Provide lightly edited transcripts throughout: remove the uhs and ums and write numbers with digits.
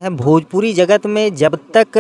है भोजपुरी जगत में जब तक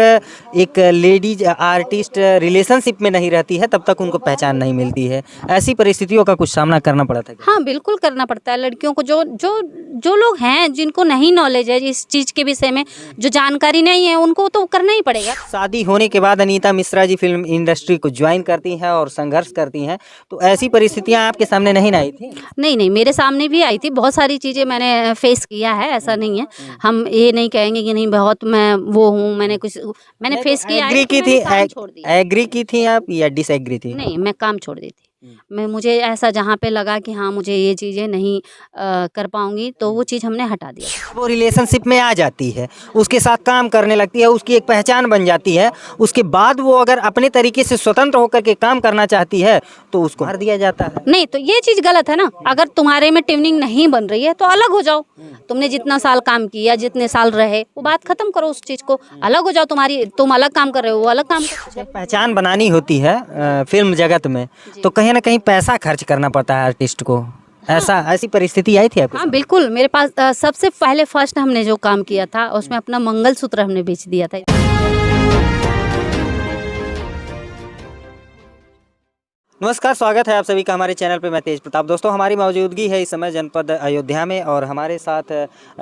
एक लेडीज आर्टिस्ट रिलेशनशिप में नहीं रहती है तब तक उनको पहचान नहीं मिलती है। ऐसी परिस्थितियों का कुछ सामना करना पड़ा था क्या? हाँ, बिल्कुल करना पड़ता है लड़कियों को। जो जो जो लोग हैं जिनको नहीं नॉलेज है इस चीज़ के विषय में, जो जानकारी नहीं है, उनको तो करना ही पड़ेगा। शादी होने के बाद अनीता मिश्रा जी फिल्म इंडस्ट्री को ज्वाइन करती हैं और संघर्ष करती हैं, तो ऐसी परिस्थितियां आपके सामने नहीं ना आई थी? नहीं, नहीं, मेरे सामने भी आई थी। बहुत सारी चीज़ें मैंने फेस किया है, ऐसा नहीं है। हम ये नहीं कहेंगे कि नहीं बहुत मैं वो हूँ, मैंने फेस किया है, एग्री की लेकिन थी? मैंने काम छोड़ दिया। एग्री की थी आप या डिसएग्री थी? नहीं, मैं काम छोड़ दी थी। मुझे ऐसा जहाँ पे लगा कि हाँ, मुझे ये चीज़ें नहीं कर पाऊँगी, तो वो चीज़ हमने हटा दिया। वो रिलेशनशिप में आ जाती है, उसके साथ काम करने लगती है, उसकी एक पहचान बन जाती है। उसके बाद वो अगर अपने तरीके से स्वतंत्र होकर के काम करना चाहती है तो उसको मार दिया जाता है। नहीं, तो ये चीज़ गलत है ना। अगर तुम्हारे में ट्यूनिंग नहीं बन रही है तो अलग हो जाओ। तुमने जितना साल काम किया, जितने साल रहे, वो बात खत्म करो, उस चीज़ को अलग हो जाओ। तुम अलग काम कर रहे हो, वो अलग काम कर रहे हो। जब पहचान बनानी होती है फिल्म जगत में, तो कहीं ना कहीं पैसा खर्च करना पड़ता है आर्टिस्ट को। ऐसी परिस्थिति आई थी आपके हाँ, साथ? बिल्कुल। मेरे पास सबसे पहले फर्स्ट हमने जो काम किया था उसमें अपना मंगलसूत्र हमने बेच दिया था। नमस्कार, स्वागत है आप सभी का हमारे चैनल पे। मैं तेज प्रताप। दोस्तों, हमारी मौजूदगी है इस समय जनपद अयोध्या में और हमारे साथ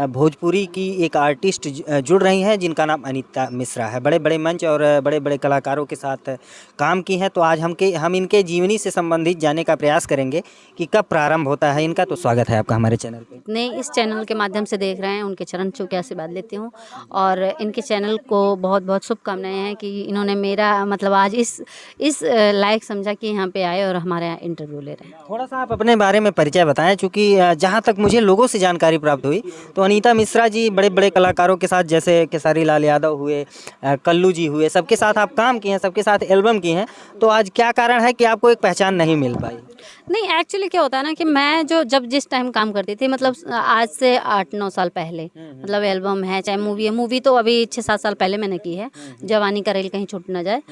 भोजपुरी की एक आर्टिस्ट जुड़ रही हैं जिनका नाम अनीता मिश्रा है। बड़े बड़े मंच और बड़े बड़े कलाकारों के साथ काम की हैं। तो आज हम इनके जीवनी से संबंधित जानने का प्रयास करेंगे कि कब प्रारंभ होता है इनका। तो स्वागत है आपका हमारे चैनल पे। जितने इस चैनल के माध्यम से देख रहे हैं उनके चरण छू के आशीर्वाद लेती हूँ और इनके चैनल को बहुत बहुत शुभकामनाएं हैं कि इन्होंने मेरा मतलब आज इस लायक समझा कि यहाँ पे आए और हमारे यहाँ इंटरव्यू ले रहे हैं। थोड़ा सा आप अपने बारे में परिचय बताएं, क्योंकि जहाँ तक मुझे लोगों से जानकारी प्राप्त हुई तो अनीता मिश्रा जी बड़े बड़े कलाकारों के साथ, जैसे केसारी लाल यादव हुए, कल्लू जी हुए, सबके साथ आप काम किए हैं, सबके साथ एल्बम की हैं। तो आज क्या कारण है कि आपको एक पहचान नहीं मिल पाई? नहीं, एक्चुअली क्या होता है ना कि मैं जब जिस टाइम काम करती थी, मतलब आज से 8-9 साल पहले, मतलब एल्बम है चाहे मूवी है, मूवी तो अभी 6-7 साल पहले मैंने की है, जवानी का रेल कहीं छूट ना जाए,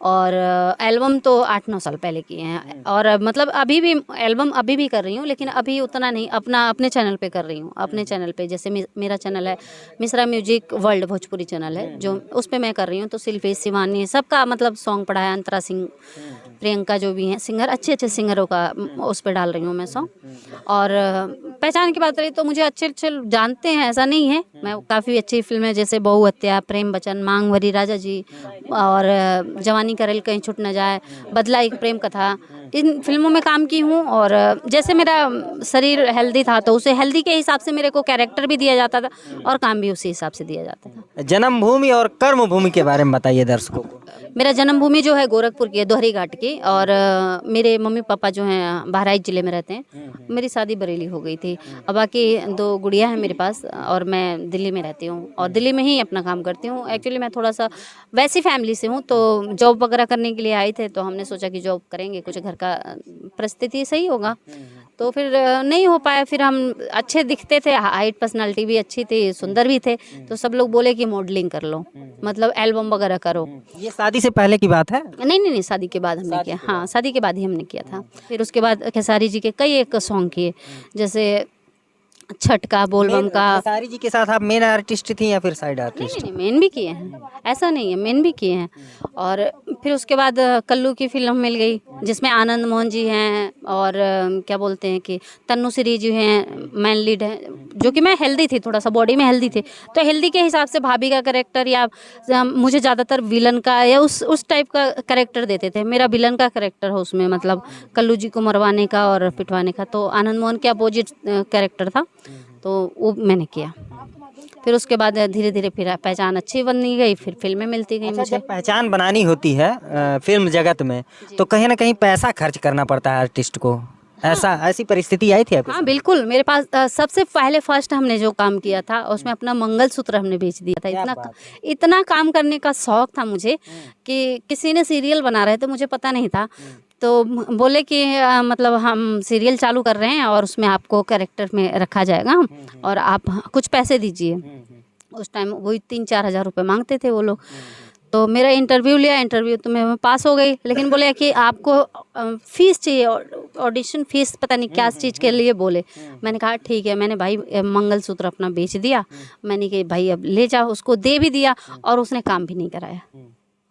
और एल्बम तो 8-9 साल पहले किए हैं। और मतलब अभी भी एल्बम अभी भी कर रही हूँ, लेकिन अभी उतना नहीं, अपने चैनल पे कर रही हूँ। अपने चैनल पे जैसे मेरा चैनल है Mishra music world Bhojpuri channel है, जो उस पर मैं कर रही हूँ। तो शिल्पी, शिवानी, सबका मतलब सॉन्ग पड़ा है, अंतरा सिंह, प्रियंका जो भी हैं सिंगर, अच्छे अच्छे सिंगरों का उस पर डाल रही हूँ मैं सॉन्ग। और पहचान की बात रही तो मुझे अच्छे अच्छे जानते हैं, ऐसा नहीं है। मैं काफ़ी अच्छी फिल्में जैसे बहु हत्या, प्रेम वचन, मांग भरी राजा जी और जवानी का रेल कहीं छूट न जाए, बदला एक प्रेम कथा, इन फिल्मों में काम की हूँ। और जैसे मेरा शरीर हेल्दी था तो उसे हेल्दी के हिसाब से मेरे को कैरेक्टर भी दिया जाता था और काम भी उसी हिसाब से दिया जाता था। जन्मभूमि और कर्मभूमि के बारे में बताइए दर्शकों को। मेरा जन्मभूमि जो है गोरखपुर की है, दोहरी घाट की, और मेरे मम्मी पापा जो हैं बहराइच ज़िले में रहते हैं। मेरी शादी बरेली हो गई थी। अब बाकी 2 गुड़िया हैं मेरे पास और मैं दिल्ली में रहती हूँ और दिल्ली में ही अपना काम करती हूँ। एक्चुअली मैं थोड़ा सा वैसी फैमिली से हूँ, तो जॉब वगैरह करने के लिए आए थे, तो हमने सोचा कि जॉब करेंगे, कुछ घर का परिस्थिति सही होगा। तो फिर नहीं हो पाया। फिर हम अच्छे दिखते थे, हाइट पर्सनालिटी भी अच्छी थी, सुंदर भी थे, तो सब लोग बोले कि मॉडलिंग कर लो, मतलब एल्बम वगैरह करो। ये शादी से पहले की बात है? नहीं, नहीं, नहीं, शादी के बाद हमने किया। हाँ, शादी के बाद ही हमने किया था। फिर उसके बाद खेसारी जी के कई एक सॉन्ग किए, जैसे छठ का, बोलबम का। खेसारी जी के साथ आप मेन आर्टिस्ट थी या फिर साइड नहीं, आर्टिस्ट? नहीं, नहीं, मेन भी किए हैं, ऐसा नहीं है, मेन भी किए हैं। और फिर उसके बाद कल्लू की फिल्म मिल गई जिसमें आनंद मोहन जी हैं और क्या बोलते हैं कि तन्नू श्री जी हैं, मैन लीड है, जो कि मैं हेल्दी थी, थोड़ा सा बॉडी में हेल्दी थी, तो हेल्दी के हिसाब से भाभी का कैरेक्टर या मुझे ज़्यादातर विलन का या उस टाइप का कैरेक्टर देते थे। मेरा विलन का कैरेक्टर हो उसमें, मतलब कल्लू जी को मरवाने का और पिटवाने का, तो आनंद मोहन के अपोजिट कैरेक्टर था, तो वो मैंने किया। फिर उसके बाद धीरे धीरे फिर पहचान अच्छी बननी गई, फिर फिल्में मिलती गई मुझे। जब पहचान बनानी होती है फिल्म जगत में, तो कहीं ना कहीं पैसा खर्च करना पड़ता है आर्टिस्ट को। ऐसी परिस्थिति आई थी आपके हाँ, साथ? बिल्कुल। मेरे पास सबसे पहले फर्स्ट हमने जो काम किया था उसमें अपना मंगलसूत्र हमने बेच दिया था। इतना काम करने का शौक था मुझे कि किसी ने सीरियल बना रहे थे, मुझे पता नहीं था, तो बोले कि मतलब हम सीरियल चालू कर रहे हैं और उसमें आपको कैरेक्टर में रखा जाएगा और आप कुछ पैसे दीजिए। उस टाइम वही 3-4 हज़ार रुपये मांगते थे वो लोग। तो मेरा इंटरव्यू लिया, इंटरव्यू तो मैं पास हो गई, लेकिन बोले कि आपको फीस चाहिए, ऑडिशन फीस पता नहीं क्या चीज़ के लिए बोले। मैंने कहा ठीक है, मैंने भाई मंगलसूत्र अपना बेच दिया, मैंने कि भाई अब ले जाओ, उसको दे भी दिया और उसने काम भी नहीं कराया।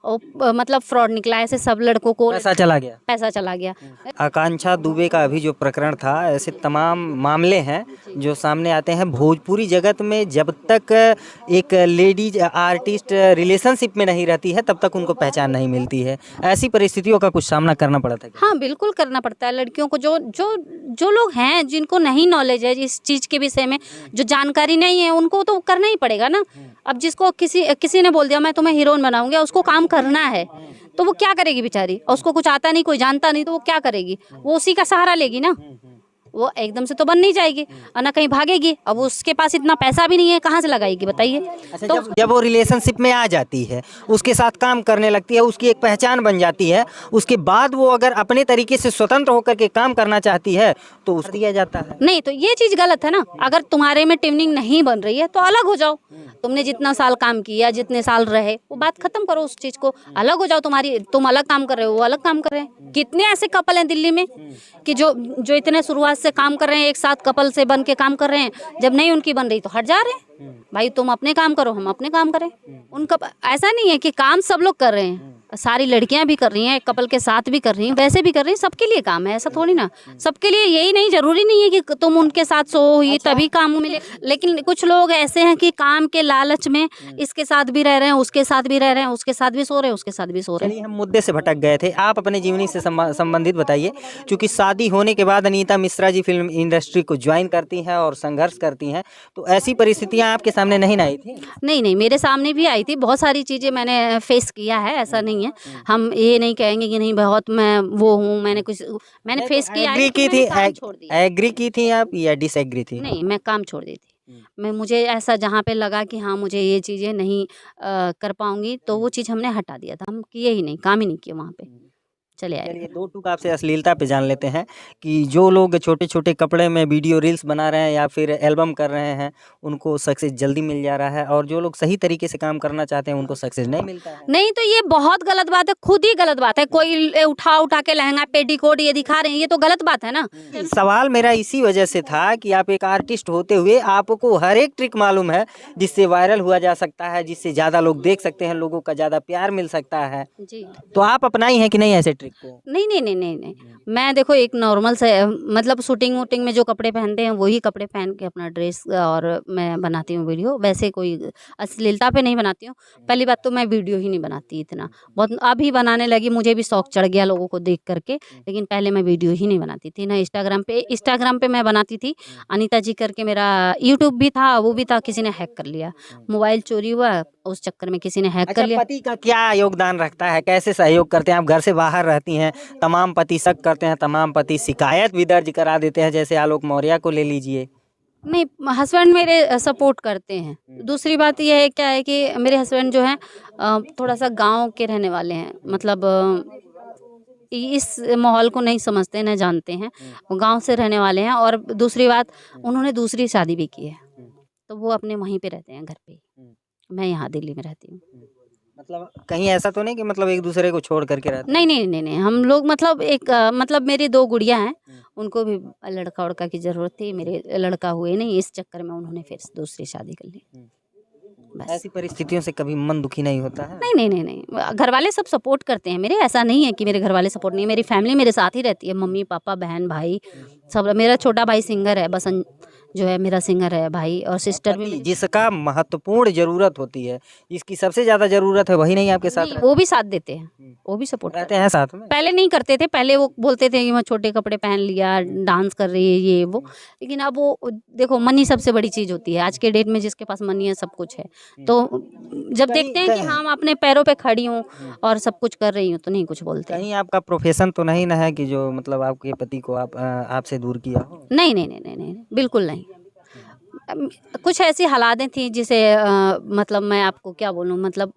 और मतलब फ्रॉड निकला, ऐसे सब लड़कों को पैसा चला गया। पैसा चला गया। आकांक्षा दुबे का अभी जो प्रकरण था, ऐसे तमाम मामले हैं जो सामने आते हैं भोजपुरी जगत में। जब तक एक लेडीज आर्टिस्ट रिलेशनशिप में नहीं रहती है तब तक उनको पहचान नहीं मिलती है। ऐसी परिस्थितियों का कुछ सामना करना पड़ा था क्या? हाँ बिल्कुल करना पड़ता है लड़कियों को। जो लोग हैं जिनको नहीं नॉलेज है इस चीज़ के विषय में, जो जानकारी नहीं है, उनको तो करना ही पड़ेगा ना। अब जिसको किसी ने बोल दिया मैं तुम्हें हीरोइन बनाऊंगी, उसको काम करना है, तो वो क्या करेगी बेचारी? और उसको कुछ आता नहीं, कोई जानता नहीं, तो वो क्या करेगी? वो उसी का सहारा लेगी ना। वो एकदम से तो बन नहीं जाएगी और ना कहीं भागेगी। अब उसके पास इतना पैसा भी नहीं है, कहाँ से लगाएगी बताइए? अच्छा, तो जब वो रिलेशनशिप में आ जाती है, उसके साथ काम करने लगती है, उसकी एक पहचान बन जाती है, उसके बाद वो अगर अपने तरीके से स्वतंत्र होकर के काम करना चाहती है तो उस दिया जाता है। नहीं, तो ये चीज़ गलत है ना। अगर तुम्हारे में ट्यूनिंग नहीं बन रही है तो अलग हो जाओ। तुमने जितना साल काम किया, जितने साल रहे, वो बात खत्म करो, उस चीज़ को अलग हो जाओ। तुम अलग काम कर रहे हो, वो अलग काम कर रहे हैं। कितने ऐसे कपल हैं दिल्ली में कि जो इतने शुरुआत से काम कर रहे हैं, एक साथ कपल से बन के काम कर रहे हैं, जब नहीं उनकी बन रही तो हट जा रहे हैं। भाई तुम अपने काम करो, हम अपने काम करें। उनका ऐसा नहीं है कि काम सब लोग कर रहे हैं, सारी लड़कियां भी कर रही हैं, कपल के साथ भी कर रही हैं, वैसे भी कर रही हैं, सबके लिए काम है, ऐसा थोड़ी ना। सबके लिए यही नहीं, जरूरी नहीं है कि तुम उनके साथ सो ही तभी काम मिले। लेकिन कुछ लोग ऐसे हैं कि काम के लालच में इसके साथ भी रह रहे हैं, उसके साथ भी रह रहे हैं, उसके साथ भी सो रहे हैं, उसके साथ भी सो रहे हैं। चलिए, हम मुद्दे से भटक गए थे। आप अपने जीवनी से संबंधित बताइए। क्योंकि शादी होने के बाद अनीता मिश्रा जी फिल्म इंडस्ट्री को ज्वाइन करती हैं और संघर्ष करती हैं, तो ऐसी परिस्थितियां आपके सामने नहीं आई थी? नहीं, मेरे सामने भी आई थी। बहुत सारी चीज़ें मैंने फेस किया है, ऐसा नहीं है। हम ये नहीं कहेंगे कि नहीं बहुत मैं वो हूँ, मैंने फेस किया है, एग्री की लेकिन थी? मैंने काम छोड़ दिया। एग्री की थी आप या डिसएग्री थी? नहीं, मैं काम छोड़ दी थी। मुझे ऐसा जहाँ पे लगा कि हाँ मुझे ये चीज़ें नहीं कर पाऊंगी, तो वो चीज़ हमने हटा दिया था। हम किए ही नहीं, काम ही नहीं किए वहाँ पे, चले आए। चलिए, दो टूक आपसे अश्लीलता पे जान लेते हैं कि जो लोग छोटे छोटे कपड़े में वीडियो रील्स बना रहे हैं या फिर एल्बम कर रहे हैं, उनको सक्सेस जल्दी मिल जा रहा है, और जो लोग सही तरीके से काम करना चाहते हैं उनको सक्सेस नहीं मिलता है। नहीं, तो ये बहुत गलत बात है, खुद ही गलत बात है। कोई उठा के लहंगा पेटीकोट ये दिखा रहे हैं, ये तो गलत बात है ना। सवाल मेरा इसी वजह से था कि आप एक आर्टिस्ट होते हुए आपको हर एक ट्रिक मालूम है जिससे वायरल हुआ जा सकता है, जिससे ज़्यादा लोग देख सकते हैं, लोगों का ज़्यादा प्यार मिल सकता है। जी। तो आप अपनाई हैं कि नहीं ऐसे ट्रिक को? नहीं, मैं देखो एक नॉर्मल से मतलब शूटिंग वूटिंग में जो कपड़े पहनते हैं वही कपड़े पहन के अपना ड्रेस और मैं बनाती हूँ वीडियो। वैसे कोई अश्लीलता पे नहीं बनाती हूँ। पहली बात तो मैं वीडियो ही नहीं बनाती इतना, बहुत अभी बनाने लगी, मुझे भी शौक चढ़ गया लोगों को देख करके। लेकिन पहले मैं वीडियो ही नहीं बनाती थी ना। इंस्टाग्राम पे मैं बनाती थी, अनीता जी करके मेरा यूट्यूब भी था, वो भी था, किसी ने हैक कर लिया, मोबाइल चोरी हुआ, उस चक्कर में किसी ने हैक कर लिया। पति का क्या योगदान रखता है, कैसे सहयोग करते हैं? आप घर से बाहर रहती हैं, तमाम पति शक करते हैं, तमाम पति शिकायत भी दर्ज करा देते हैं, जैसे आलोक मौर्य को ले लीजिए। नहीं, हस्बैंड मेरे सपोर्ट करते हैं। दूसरी बात यह है, क्या है कि मेरे हस्बैंड जो हैं थोड़ा सा गांव के रहने वाले हैं, मतलब इस माहौल को नहीं समझते, न जानते हैं, वो गांव से रहने वाले हैं। और दूसरी बात, उन्होंने दूसरी शादी भी की है, तो वो अपने वहीं पे रहते हैं घर पे। मैं यहाँ दिल्ली में रहती हूँ। मतलब कहीं ऐसा तो नहीं कि मतलब एक दूसरे को छोड़ करके रहते नहीं, हम लोग मतलब मतलब मेरी 2 गुड़िया हैं, उनको भी लड़का उड़का की ज़रूरत थी, मेरे लड़का हुए नहीं, इस चक्कर में उन्होंने फिर दूसरी शादी कर ली। हैं? बस। ऐसी परिस्थितियों से कभी मन दुखी नहीं होता है? नहीं, घर वाले सब सपोर्ट करते हैं मेरे। ऐसा नहीं है कि मेरे घर वाले सपोर्ट नहीं है। मेरी फैमिली मेरे साथ ही रहती है, मम्मी पापा बहन भाई सब। मेरा छोटा भाई सिंगर है, बसंत जो है मेरा सिंगर है भाई, और सिस्टर भी मेरी। जिसका महत्वपूर्ण जरूरत होती है, जिसकी सबसे ज्यादा जरूरत है, वही नहीं आपके साथ नहीं, वो भी साथ देते हैं, वो भी सपोर्ट रहते हैं साथ में? पहले नहीं करते थे, पहले वो बोलते थे कि मैं छोटे कपड़े पहन लिया, डांस कर रही है ये वो। लेकिन अब वो देखो, मनी सबसे बड़ी चीज़ होती है आज के डेट में, जिसके पास मनी है सब कुछ है। तो जब देखते हैं कि हाँ मैं अपने पैरों पे खड़ी हूँ और सब कुछ कर रही हूँ, तो नहीं कुछ बोलते। कहीं आपका प्रोफेशन तो नहीं ना है कि जो मतलब आपके पति को आपसे दूर किया हो? नहीं, बिल्कुल नहीं। कुछ ऐसी हालातें थी जिसे मतलब मैं आपको क्या बोलूँ, मतलब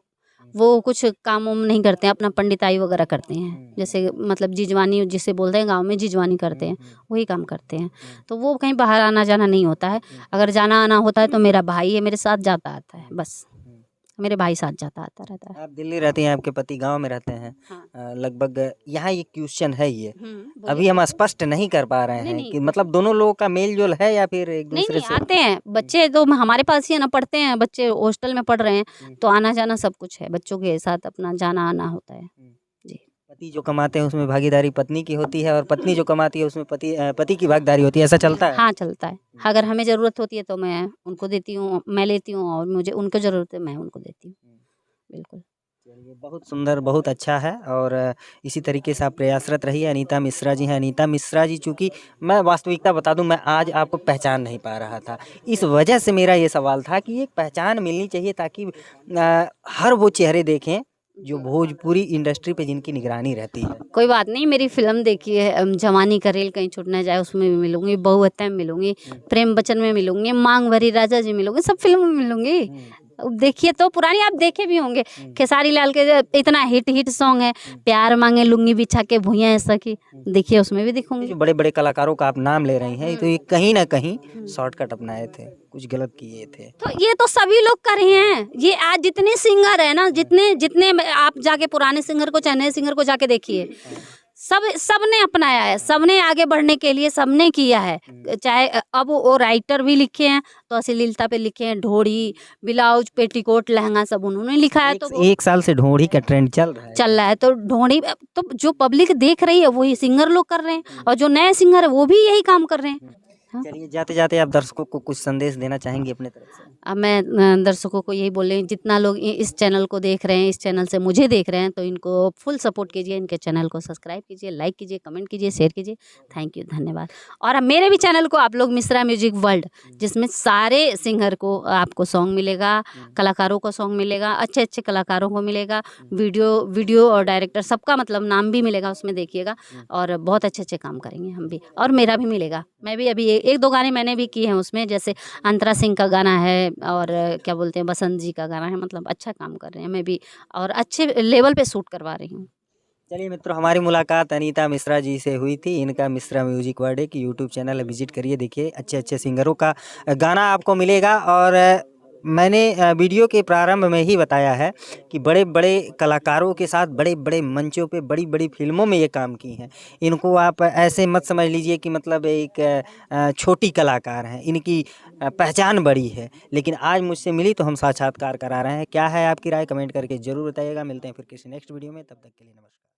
वो कुछ काम उम नहीं करते हैं, अपना पंडिताई वगैरह करते हैं, जैसे मतलब जिजवानी जिसे बोलते हैं गांव में, जिजवानी करते हैं, वही काम करते हैं। तो वो कहीं बाहर आना जाना नहीं होता है। अगर जाना आना होता है तो मेरा भाई है मेरे साथ, जाता आता है, बस मेरे भाई साथ जाता आता रहता है। आप दिल्ली रहती हैं, आपके पति गांव में रहते हैं। हाँ। लगभग यहाँ ये क्वेश्चन है ये, बोलिए। अभी हम स्पष्ट नहीं कर पा रहे नहीं, हैं नहीं। कि मतलब दोनों लोगों का मेल जोल है या फिर एक नहीं, दूसरे नहीं से। आते हैं बच्चे तो हमारे पास ही है ना, पढ़ते हैं बच्चे, हॉस्टल में पढ़ रहे हैं, तो आना जाना सब कुछ है, बच्चों के साथ अपना जाना आना होता है। जी। पति जो कमाते हैं उसमें भागीदारी पत्नी की होती है और पत्नी जो कमाती है उसमें पति की भागीदारी होती है, ऐसा चलता है। हाँ, चलता है। अगर हमें ज़रूरत होती है तो मैं उनको देती हूँ, मैं लेती हूँ, और मुझे उनको ज़रूरत है मैं उनको देती हूँ। बिल्कुल। चलिए, बहुत सुंदर, बहुत अच्छा है और इसी तरीके से आप प्रयासरत रहिए। अनीता मिश्रा जी हैं। अनीता मिश्रा जी, चूँकि मैं वास्तविकता बता दूं, मैं आज आपको पहचान नहीं पा रहा था, इस वजह से मेरा ये सवाल था कि एक पहचान मिलनी चाहिए ताकि हर वो चेहरे देखें जो भोजपुरी इंडस्ट्री पे जिनकी निगरानी रहती है। कोई बात नहीं, मेरी फ़िल्म देखिए, जवानी का रेल कहीं छूट ना जाए, उसमें भी मिलूँगी, बहुहत्या में मिलूँगी, प्रेम वचन में मिलूँगी, मांग भरी राजा जी मिलूँगी, सब फ़िल्म में मिलूँगी। देखिए तो पुरानी आप देखे भी होंगे, खेसारी लाल के जो इतना हिट सॉन्ग है, प्यार मांगे लुंगी बिछा के भुइयां ऐसा की, देखिए उसमें भी ये दिखूंगी। जो बड़े-बड़े कलाकारों का आप नाम ले रही हैं, तो ये कहीं न कहीं शॉर्टकट अपनाए थे, कुछ गलत किए थे। तो ये तो सभी लोग कर रहे हैं, ये आज जितने सिंगर है ना, जितने जितने आप जाके पुराने सिंगर को चाहे नए सिंगर को जाके देखिए, सबने अपनाया है, सबने आगे बढ़ने के लिए सबने किया है। चाहे अब वो राइटर भी लिखे हैं तो अश्लीलता पे लिखे हैं, ढोड़ी, ब्लाउज, पेटीकोट, लहंगा सब उन्होंने लिखा है। तो एक साल से ढोंढी का ट्रेंड चल रहा है। चल रहा है तो ढोड़ी, तो जो पब्लिक देख रही है वही सिंगर लोग कर रहे हैं, और जो नए सिंगर है वो भी यही काम कर रहे हैं। हाँ। चलिए, जाते-जाते आप दर्शकों को कुछ संदेश देना चाहेंगी अपने तरफ से? अब मैं दर्शकों को यही बोल रही हूँ, जितना लोग इस चैनल को देख रहे हैं, इस चैनल से मुझे देख रहे हैं, तो इनको फुल सपोर्ट कीजिए, इनके चैनल को सब्सक्राइब कीजिए, लाइक कीजिए, कमेंट कीजिए, शेयर कीजिए। थैंक यू, धन्यवाद। और अब मेरे भी चैनल को आप लोग मिश्रा म्यूजिक वर्ल्ड, जिसमें सारे सिंगर को आपको सॉन्ग मिलेगा, कलाकारों को सॉन्ग मिलेगा, अच्छे अच्छे कलाकारों को मिलेगा, वीडियो और डायरेक्टर सबका मतलब नाम भी मिलेगा उसमें, देखिएगा। और बहुत अच्छे अच्छे काम करेंगे हम भी, और मेरा भी मिलेगा। मैं भी अभी एक दो गाने मैंने भी किए हैं उसमें, जैसे अंतरा सिंह का गाना है, और क्या बोलते हैं, बसंत जी का गाना है, मतलब अच्छा काम कर रहे हैं मैं भी, और अच्छे लेवल पे शूट करवा रही हूँ। चलिए मित्रों, हमारी मुलाकात अनीता मिश्रा जी से हुई थी। इनका मिश्रा म्यूजिक वर्ल्ड एक यूट्यूब चैनल है, विजिट करिए, देखिए अच्छे अच्छे सिंगरों का गाना आपको मिलेगा। और मैंने वीडियो के प्रारंभ में ही बताया है कि बड़े बड़े कलाकारों के साथ बड़े बड़े मंचों पे बड़ी बड़ी फिल्मों में ये काम की हैं। इनको आप ऐसे मत समझ लीजिए कि मतलब एक छोटी कलाकार हैं, इनकी पहचान बड़ी है। लेकिन आज मुझसे मिली तो हम साक्षात्कार करा रहे हैं। क्या है आपकी राय, कमेंट करके ज़रूर बताइएगा। मिलते हैं फिर किसी नेक्स्ट वीडियो में, तब तक के लिए नमस्कार।